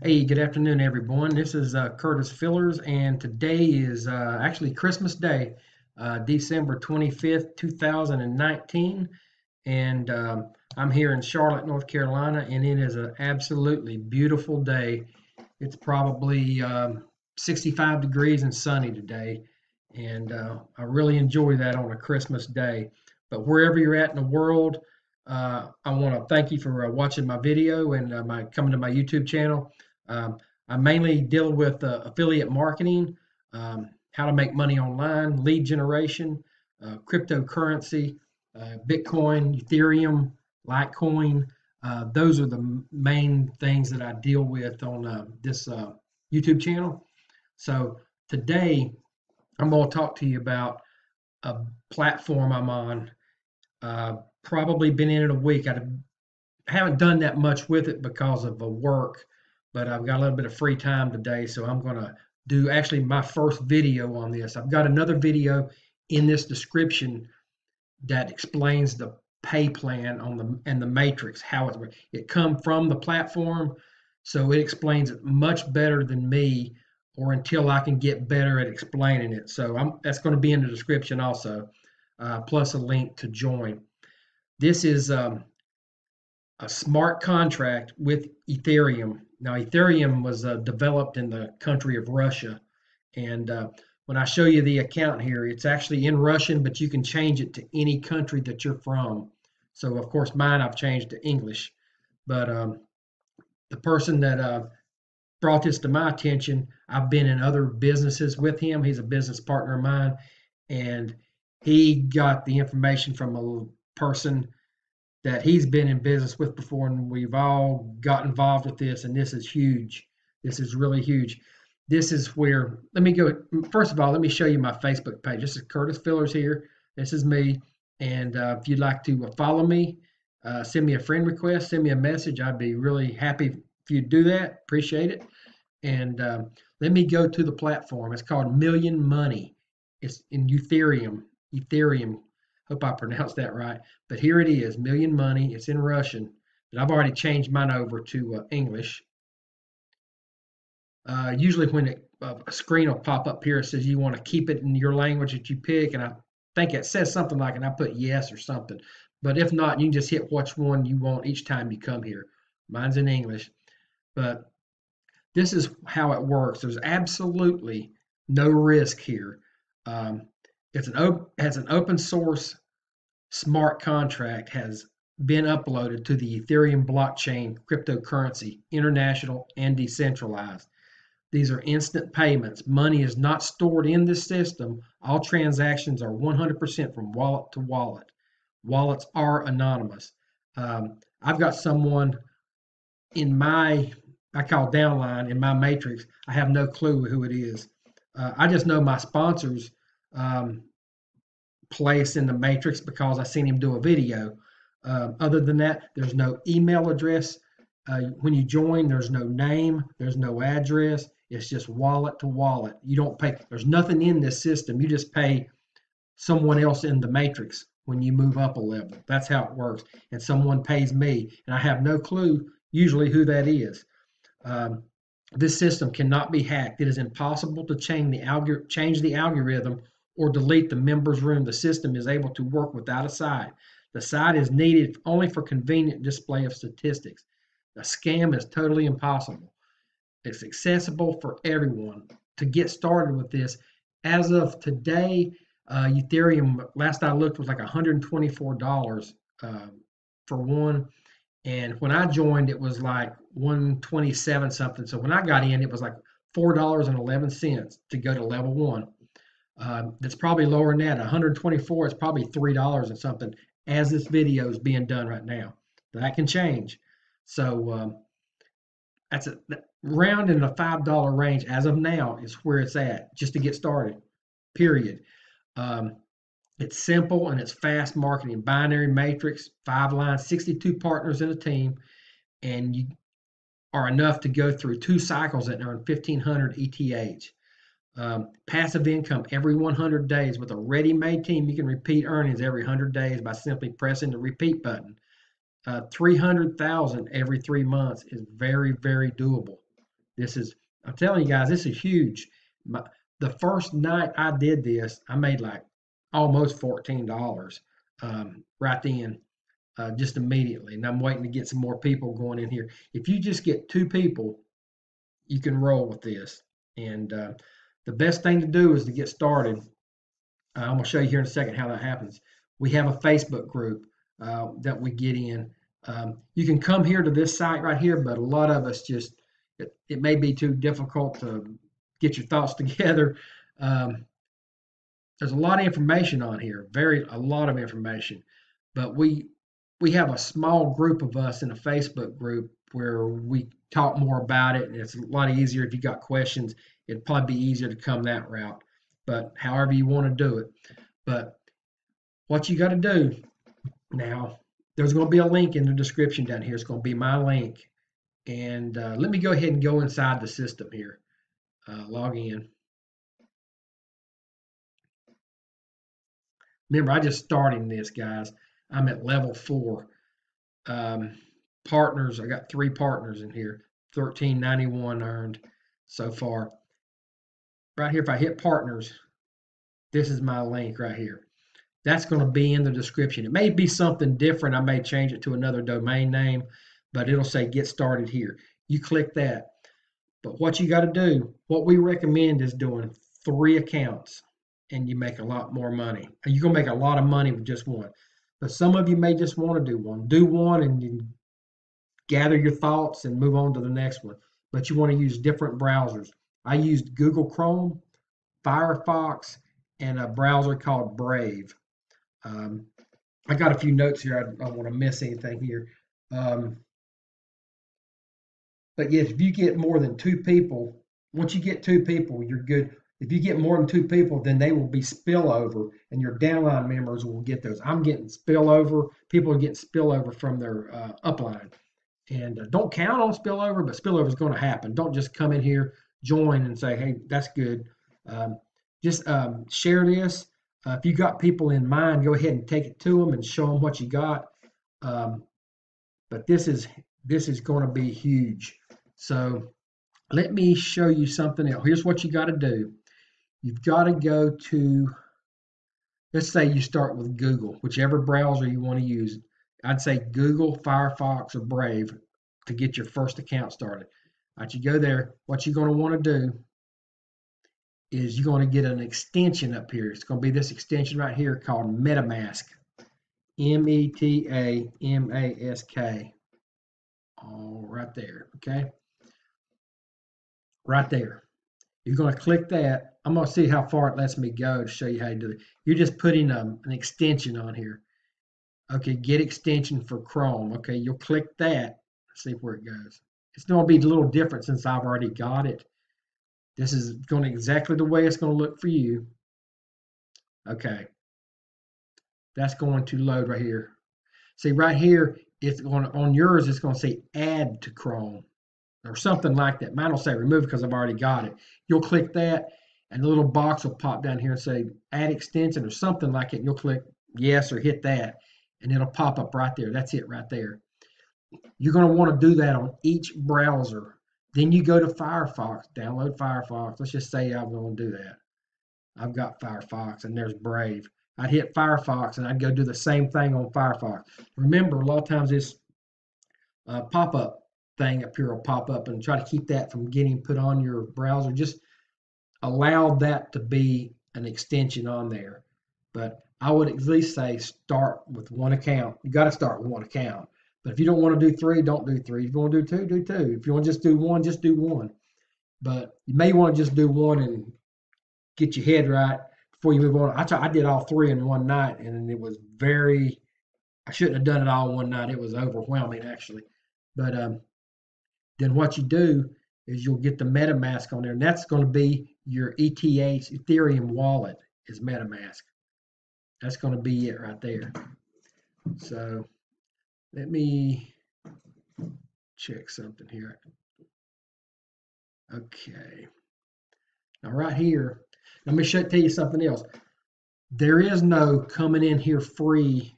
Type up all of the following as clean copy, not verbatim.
Hey, good afternoon, everyone. This is Curtis Fillers, and today is actually Christmas Day, December 25th, 2019. And I'm here in Charlotte, North Carolina, and it is an absolutely beautiful day. It's probably 65 degrees and sunny today, and I really enjoy that on a Christmas day. But wherever you're at in the world, I want to thank you for watching my video and my coming to my YouTube channel. Um, I mainly deal with affiliate marketing, how to make money online, lead generation, cryptocurrency, Bitcoin, Ethereum, Litecoin. Those are the main things that I deal with on this YouTube channel. So today I'm going to talk to you about a platform I'm on. Probably been in it a week. I haven't done that much with it because of the work, but I've got a little bit of free time today, so I'm going to do actually my first video on this. I've got another video in this description that explains the pay plan on the matrix, how it come from the platform, so it explains it much better than me, or until I can get better at explaining it. So that's going to be in the description also, plus a link to join. This is a smart contract with Ethereum. Now, Ethereum was developed in the country of Russia. And when I show you the account here, it's actually in Russian, but you can change it to any country that you're from. So, of course, mine I've changed to English. But the person that brought this to my attention, I've been in other businesses with him. He's a business partner of mine. And he got the information from a person that he's been in business with before, and we've all got involved with this, and this is huge. This is really huge. This is where, let me go. First of all, let me show you my Facebook page. This is Curtis Fillers here. This is me. And if you'd like to follow me, send me a friend request, send me a message. I'd be really happy if you do that. Appreciate it. And let me go to the platform. It's called Million Money. It's in Ethereum. Ethereum. Hope I pronounced that right. But here it is, Million Money. It's in Russian, but I've already changed mine over to English. Usually when a screen will pop up here, it says you want to keep it in your language that you pick, and I think it says something like, and I put yes or something. But if not, you can just hit which one you want each time you come here. Mine's in English. But this is how it works. There's absolutely no risk here. Um, has an open source smart contract has been uploaded to the Ethereum blockchain cryptocurrency, international and decentralized. These are instant payments. Money is not stored in this system. All transactions are 100% from wallet to wallet. Wallets are anonymous. I've got someone in my, I call downline in my matrix. I have no clue who it is. I just know my sponsors place in the matrix because I seen him do a video. Other than that, there's no email address. When you join, there's no name, there's no address. It's just wallet to wallet. You don't pay. There's nothing in this system. You just pay someone else in the matrix when you move up a level. That's how it works. And someone pays me, and I have no clue usually who that is. This system cannot be hacked. It is impossible to change the algorithm or delete the members room. The system is able to work without a site. The site is needed only for convenient display of statistics. A scam is totally impossible. It's accessible for everyone. To get started with this, as of today, Ethereum, last I looked, was like $124 for one. And when I joined, it was like 127 something. So when I got in, it was like $4.11 to go to level one. That's probably lower than that. 124 is probably $3 and something as this video is being done right now. That can change. So that's round in the $5 range as of now is where it's at just to get started, period. It's simple and it's fast marketing. Binary matrix, 5 lines, 62 partners in a team, and you are enough to go through 2 cycles that earn 1,500 ETH. Passive income every 100 days with a ready-made team. You can repeat earnings every 100 days by simply pressing the repeat button. 300,000 every 3 months is very, very doable. I'm telling you guys, this is huge. The first night I did this, I made like almost $14 right then, just immediately. And I'm waiting to get some more people going in here. If you just get 2 people, you can roll with this. And the best thing to do is to get started. I'm going to show you here in a second how that happens. We have a Facebook group that we get in. You can come here to this site right here, but a lot of us just, it may be too difficult to get your thoughts together. There's a lot of information on here, a lot of information, but we have a small group of us in a Facebook group where we talk more about it, and it's a lot easier if you got questions. It'd probably be easier to come that route, but however you want to do it. But what you got to do now, there's going to be a link in the description down here. It's going to be my link, and let me go ahead and go inside the system here. Log in. Remember, I just started this, guys. I'm at level 4. Partners, I got 3 partners in here. 1391 earned so far. Right here, if I hit partners, this is my link right here. That's going to be in the description. It may be something different. I may change it to another domain name, but it'll say get started here. You click that. But what you got to do, what we recommend is doing 3 accounts, and you make a lot more money. You're going to make a lot of money with just one. But some of you may just want to do one. Do one and you gather your thoughts and move on to the next one. But you want to use different browsers. I used Google Chrome, Firefox, and a browser called Brave. I got a few notes here. I don't want to miss anything here. But yes, if you get more than 2 people, once you get 2 people, you're good. If you get more than 2 people, then they will be spillover, and your downline members will get those. I'm getting spillover. People are getting spillover from their upline. And don't count on spillover, but spillover is going to happen. Don't just come in here, join, and say, hey, that's good. Just share this. If you got people in mind, go ahead and take it to them and show them what you got. But this is going to be huge. So let me show you something else. Here's what you got to do. You've got to go to, let's say you start with Google, whichever browser you want to use. I'd say Google, Firefox, or Brave to get your first account started. All right, you go there. What you're going to want to do is you're going to get an extension up here. It's going to be this extension right here called MetaMask. M-E-T-A-M-A-S-K. All right there, okay? Right there. You're going to click that. I'm going to see how far it lets me go to show you how to do it. You're just putting an extension on here. Okay, get extension for Chrome. Okay, you'll click that. See where it goes. It's going to be a little different since I've already got it. This is going exactly the way it's going to look for you. Okay. That's going to load right here. See right here, it's going to, on yours, it's going to say add to Chrome or something like that. Mine will say remove because I've already got it. You'll click that and the little box will pop down here and say add extension or something like it. And you'll click yes or hit that and it'll pop up right there. That's it right there. You're going to want to do that on each browser. Then you go to Firefox, download Firefox. Let's just say I'm going to do that. I've got Firefox and there's Brave. I'd hit Firefox and I'd go do the same thing on Firefox. Remember, a lot of times this pop-up thing up here will pop up, and try to keep that from getting put on your browser. Just allow that to be an extension on there. But I would at least say start with 1 account. You got to start with 1 account. But if you don't want to do 3, don't do 3. If you want to do 2, do 2. If you want to just do 1, just do 1. But you may want to just do 1 and get your head right before you move on. I did all 3 in one night, and it was I shouldn't have done it all in one night. It was overwhelming, actually. But then what you do is you'll get the MetaMask on there, and that's going to be your ETH, Ethereum wallet is MetaMask. That's going to be it right there. So let me check something here. Okay. Now right here, let me tell you something else. There is no coming in here free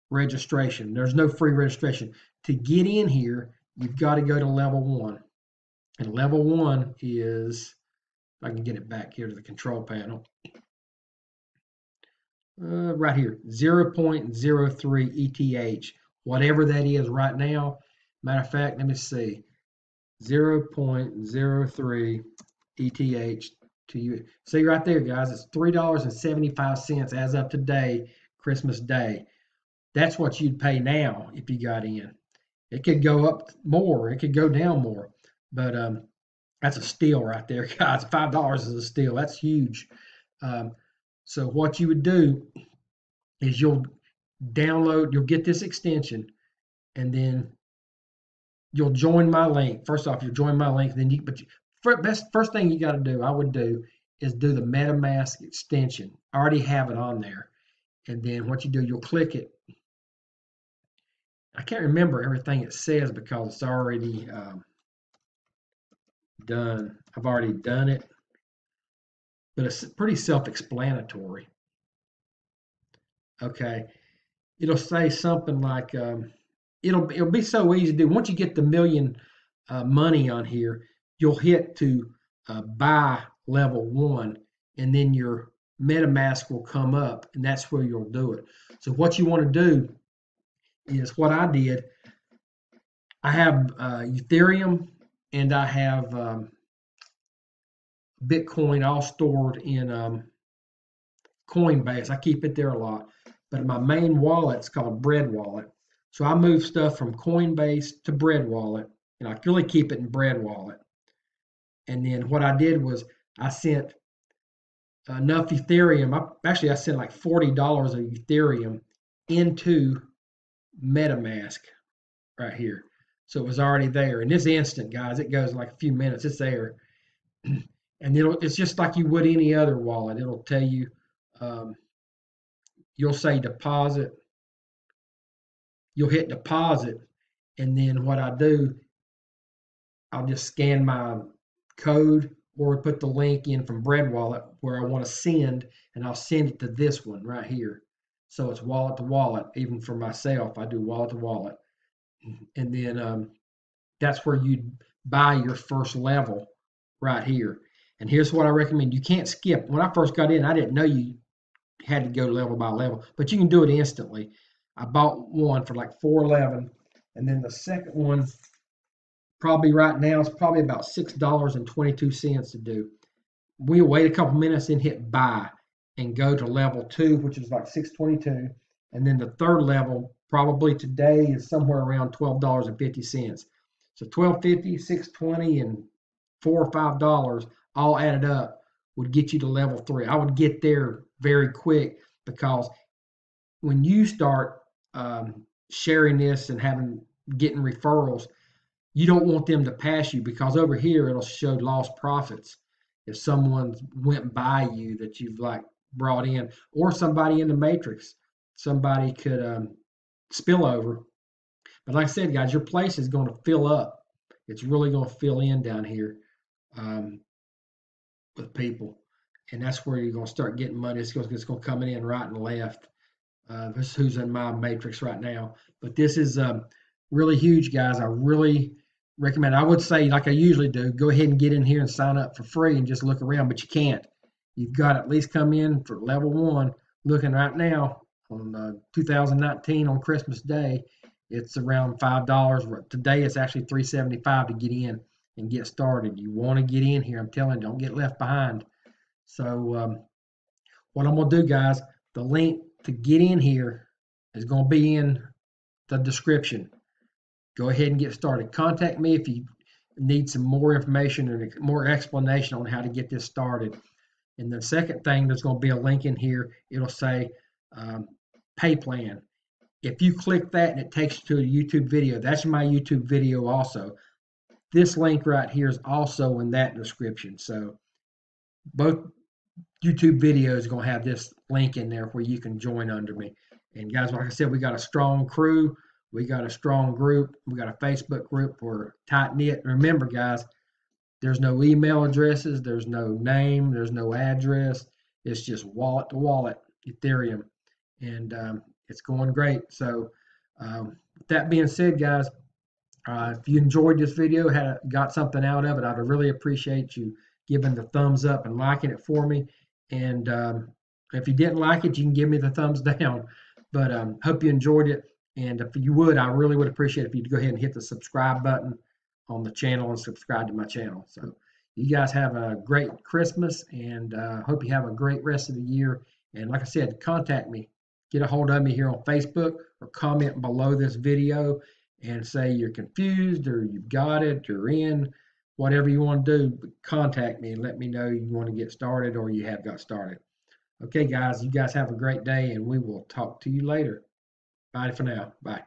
registration. There's no free registration. To get in here, you've got to go to level 1. And level 1 is, if I can get it back here to the control panel, right here, 0.03 ETH, whatever that is right now. Matter of fact, let me see, 0.03 ETH to you. See right there, guys, it's $3.75 as of today, Christmas Day. That's what you'd pay now if you got in. It could go up more, it could go down more, but that's a steal right there, guys. $5 is a steal. That's huge. Um, so what you would do is you'll get this extension, and then you'll join my link. First off, you'll join my link, then first thing you got to do, I would do, is do the MetaMask extension. I already have it on there, and then what you do, you'll click it. I can't remember everything it says because it's already done. I've already done it, but it's pretty self-explanatory. Okay, it'll say something like it'll be so easy to do. Once you get the million money on here, you'll hit to buy level 1, and then your MetaMask will come up, and that's where you'll do it. So what you want to do is what I did. I have Ethereum and I have Bitcoin all stored in Coinbase. I keep it there a lot, but my main wallet's called Bread Wallet. So I move stuff from Coinbase to Bread Wallet, and I really keep it in Bread Wallet. And then what I did was I sent enough Ethereum. I sent like $40 of Ethereum into MetaMask right here. So it was already there, and it's instant, guys. It goes in like a few minutes. It's there, and it's just like you would any other wallet. It'll tell you, you'll say deposit. You'll hit deposit, and then what I do, I'll just scan my code or put the link in from Bread Wallet where I want to send, and I'll send it to this one right here. So it's wallet to wallet. Even for myself, I do wallet to wallet, and then that's where you buy your first level right here. And here's what I recommend: you can't skip. When I first got in, I didn't know you had to go level by level, but you can do it instantly. I bought one for like 411, and then the second one probably right now is probably about $6.22 to do. We'll wait a couple minutes and hit buy and go to level 2, which is like 622, and then the third level probably today is somewhere around $12.50. So 12.50, 620, and $4 or $5 all added up would get you to level 3. I would get there very quick because when you start sharing this and getting referrals, you don't want them to pass you, because over here it'll show lost profits if someone went by you that you've like brought in, or somebody in the matrix. Somebody could spill over. But like I said, guys, your place is going to fill up. It's really going to fill in down here with people, and that's where you're going to start getting money. It's going to come in right and left. This is who's in my matrix right now. But this is really huge, guys. I really recommend. I would say, like I usually do, go ahead and get in here and sign up for free and just look around, but you can't. You've got to at least come in for level 1. Looking right now on 2019 on Christmas Day, it's around $5. Today it's actually $3.75 to get in and get started. You want to get in here. I'm telling you, don't get left behind. So what I'm going to do, guys, the link to get in here is going to be in the description. Go ahead and get started. Contact me if you need some more information or more explanation on how to get this started. And the second thing, there's going to be a link in here. It'll say pay plan. If you click that and it takes you to a YouTube video, that's my YouTube video also. This link right here is also in that description. So both YouTube videos are going to have this link in there where you can join under me. And guys, like I said, we got a strong crew. We got a strong group. We got a Facebook group. We're tight knit. Remember, guys, there's no email addresses. There's no name. There's no address. It's just wallet to wallet, Ethereum. And it's going great. So with that being said, guys, If you enjoyed this video, got something out of it, I'd really appreciate you giving the thumbs up and liking it for me. And if you didn't like it, you can give me the thumbs down. But hope you enjoyed it. And if you would, I really would appreciate if you'd go ahead and hit the subscribe button on the channel and subscribe to my channel. So you guys have a great Christmas, and hope you have a great rest of the year. And like I said, contact me. Get a hold of me here on Facebook or comment below this video and say you're confused or you've got it, you're in, whatever you want to do, contact me and let me know you want to get started or you have got started. Okay, guys, you guys have a great day and we will talk to you later. Bye for now. Bye.